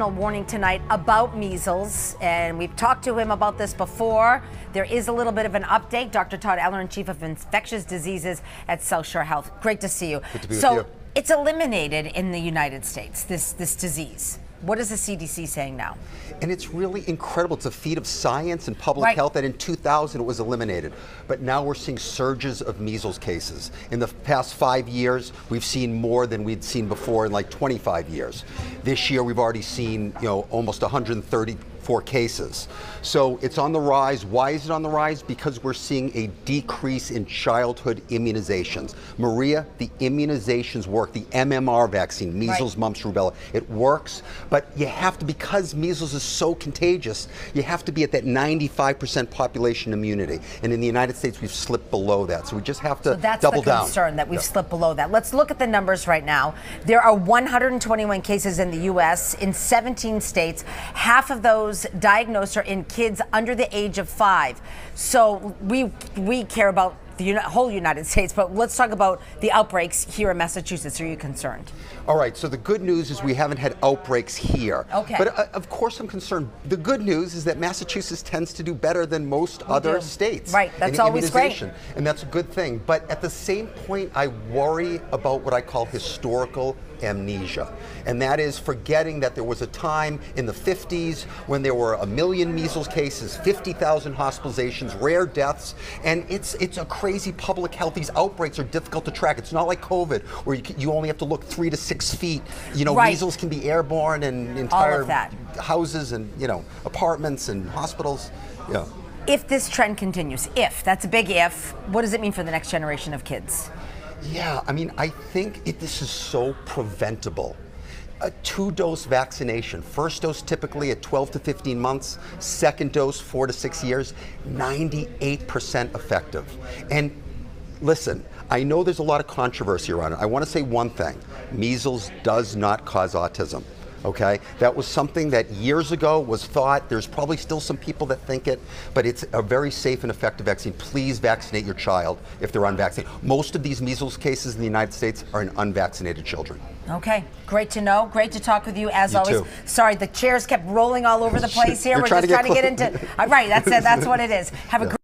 Warning tonight about measles, and we've talked to him about this before. There is a little bit of an update. Dr. Todd Ellerin, Chief of Infectious Diseases at South Shore Health. Great to see you. Good to be with you. It's eliminated in the United States, this disease. What is the CDC saying now? And it's really incredible. It's a feat of science and public health that in 2000 it was eliminated. But now we're seeing surges of measles cases. In the past 5 years, we've seen more than we'd seen before in like 25 years. This year, we've already seen, almost 134 cases. So it's on the rise. Why is it on the rise? Because we're seeing a decrease in childhood immunizations. Maria, the immunizations work. The MMR vaccine, measles, mumps, rubella, it works. But you have to, because measles is so contagious, you have to be at that 95% population immunity. And in the United States, we've slipped below that. So we just have to double down. That's the concern, that we've slipped below that. Let's look at the numbers right now. There are 121 cases in the U.S. in 17 states. Half of those diagnosed are in kids under the age of 5. So we care about the whole United States, but let's talk about the outbreaks here in Massachusetts. Are you concerned? All right, so the good news is we haven't had outbreaks here. Okay. But of course I'm concerned. The good news is that Massachusetts tends to do better than most other states. Right, that's always great. And that's a good thing. But at the same point, I worry about what I call historical amnesia. And that is forgetting that there was a time in the 50s when there were 1 million measles cases, 50,000 hospitalizations, rare deaths, and it's a crazy public health. These outbreaks are difficult to track. It's not like COVID where you only have to look 3 to 6 feet. Measles can be airborne and entire houses and apartments and hospitals. Yeah. If this trend continues, that's a big if, what does it mean for the next generation of kids? Yeah, I think this is so preventable. A 2-dose vaccination, first dose typically at 12 to 15 months, second dose 4 to 6 years, 98% effective. And listen, I know there's a lot of controversy around it. I want to say one thing: measles does not cause autism. Okay, that was something that years ago was thought. There's probably still some people that think it, but it's a very safe and effective vaccine. Please vaccinate your child if they're unvaccinated. Most of these measles cases in the United States are in unvaccinated children. Okay, great to know. Great to talk with you as you always. Too. Sorry, the chairs kept rolling all over the place here. We're just trying to get into. Right, that's it. That's what it is. Have a great